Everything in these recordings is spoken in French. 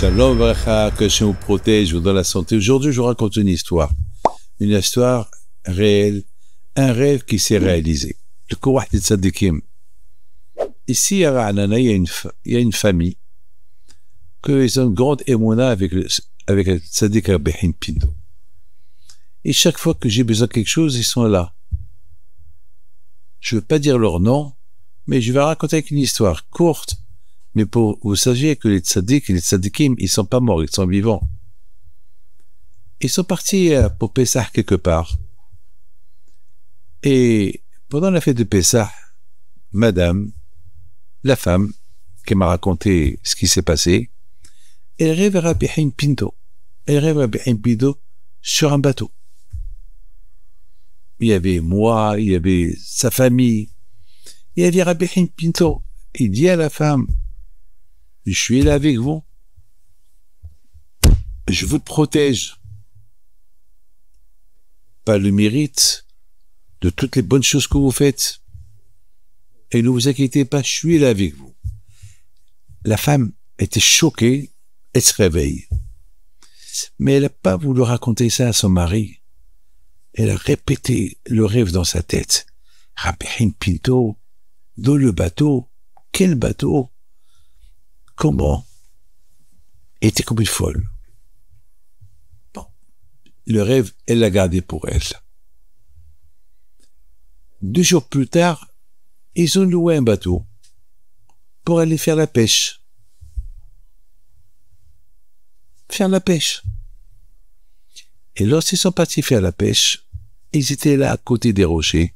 Shalom Bracha, que Dieu vous protège, vous donne la santé. Aujourd'hui, je vous raconte une histoire réelle, un rêve qui s'est réalisé. Le Kouah de Tzadikim. Ici, à Ra'anana, il y a une famille qu'ils ont une grande émouna avec le Tzadik Rabbi Haim Pinto. Et chaque fois que j'ai besoin de quelque chose, ils sont là. Je ne veux pas dire leur nom, mais je vais raconter une histoire courte. Mais pour vous sachiez que les tzaddik et les tzaddikim, ils sont pas morts, ils sont vivants. Ils sont partis pour Pessah quelque part. Et pendant la fête de Pessah, madame, la femme, qui m'a raconté ce qui s'est passé, elle rêve Rabbi Haim Pinto. Elle rêve Rabbi Haim Pinto sur un bateau. Il y avait moi, il y avait sa famille. Il y avait Rabbi Haim Pinto. Il dit à la femme, je suis là avec vous. Je vous protège. Pas le mérite de toutes les bonnes choses que vous faites. Et ne vous inquiétez pas, je suis là avec vous. La femme était choquée, elle se réveille. Mais elle n'a pas voulu raconter ça à son mari. Elle a répété le rêve dans sa tête. Rabbi Haim Pinto, dans le bateau. Quel bateau? Comment? Elle était comme une folle. Bon. Le rêve, elle l'a gardé pour elle. 2 jours plus tard, ils ont loué un bateau pour aller faire la pêche. Faire la pêche. Et lorsqu'ils sont partis faire la pêche, ils étaient là à côté des rochers.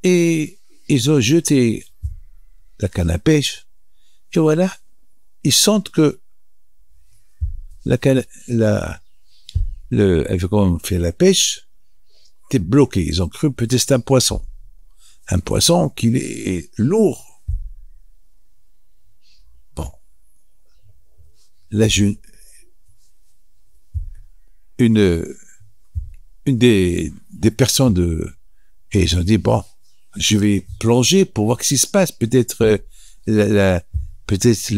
Et ils ont jeté la canne à pêche. Et voilà, ils sentent que quand on fait la pêche, était bloqué. Ils ont cru peut-être c'est un poisson. Un poisson qui est lourd. Bon. Là, une des personnes et ils ont dit, bon, je vais plonger pour voir ce qui se passe. Peut-être c'est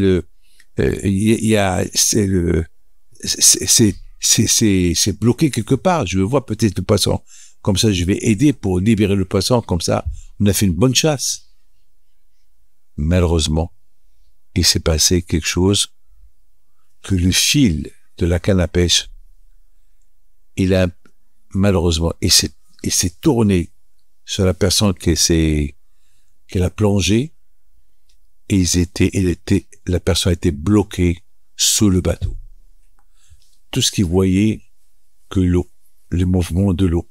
bloqué quelque part. Je veux voir peut-être le poisson. Comme ça, je vais aider pour libérer le poisson. Comme ça, on a fait une bonne chasse. Malheureusement, il s'est passé quelque chose que le fil de la canne à pêche, malheureusement, il s'est tourné sur la personne qui l'a plongé. Et la personne était bloquée sous le bateau. Tout ce qu'il voyait, que l'eau, le mouvement de l'eau.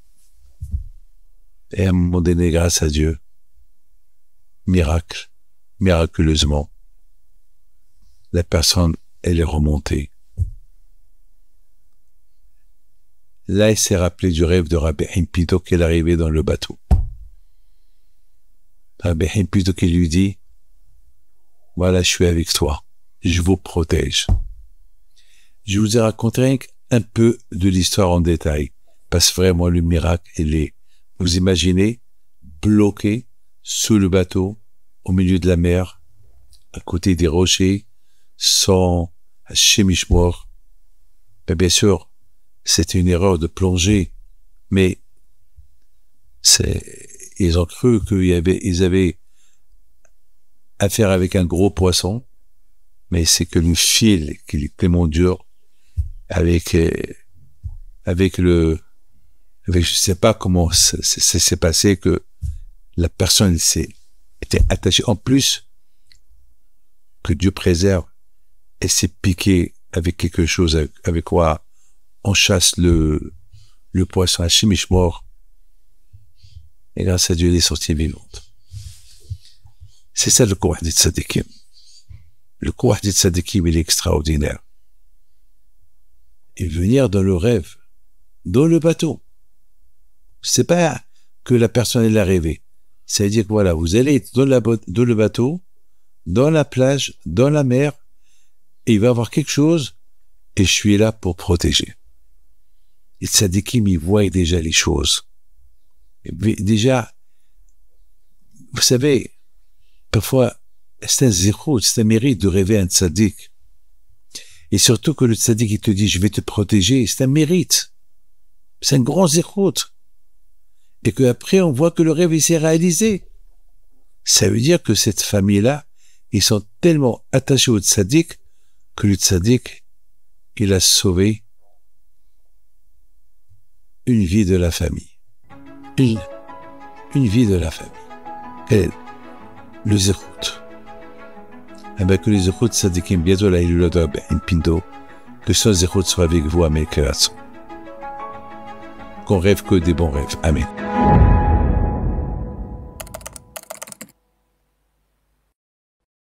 Et à un moment donné, grâce à Dieu, miraculeusement, la personne, elle est remontée. Là, il s'est rappelé du rêve de Rabbi Haim Pinto qu'elle arrivait dans le bateau. Rabbi Haim Pinto qui lui dit, voilà, je suis avec toi. Je vous protège. Je vous ai raconté un peu de l'histoire en détail. Parce que vraiment, le miracle, vous imaginez, bloqué sous le bateau, au milieu de la mer, à côté des rochers, sans Shemishmor. Bien sûr, c'était une erreur de plonger. Mais, ils ont cru ils avaient affaire avec un gros poisson, mais c'est que le fil qui est tellement dur, avec je sais pas comment ça s'est passé que la personne était attachée. En plus, que Dieu préserve, elle s'est piquée avec quelque chose avec quoi on chasse le poisson à Shemishmor. Et grâce à Dieu, elle est sortie vivante. C'est ça le Kouah des Tzadikim. Le Kouah des Tzadikim, il est extraordinaire. Et venir dans le rêve, dans le bateau. C'est pas que la personne elle a rêvé. C'est-à-dire que voilà, vous allez dans le bateau, dans la plage, dans la mer, et il va y avoir quelque chose, et je suis là pour protéger. Et Tzadikim, ils voient déjà les choses. Et déjà, vous savez, parfois, c'est un zéro, c'est un mérite de rêver un tzaddik. Et surtout que le tzaddik, il te dit, je vais te protéger, c'est un mérite. C'est un grand zérout. Et qu'après, on voit que le rêve, il s'est réalisé. Ça veut dire que cette famille-là, ils sont tellement attachés au tzaddik, que le tzaddik, il a sauvé une vie de la famille. Une vie de la famille. Et le zérout. Que les zérout tzaddikim, bientôt la Hilulot Ben Pindo, que son zérout soit avec vous, Amen. Qu'on rêve que des bons rêves. Amen.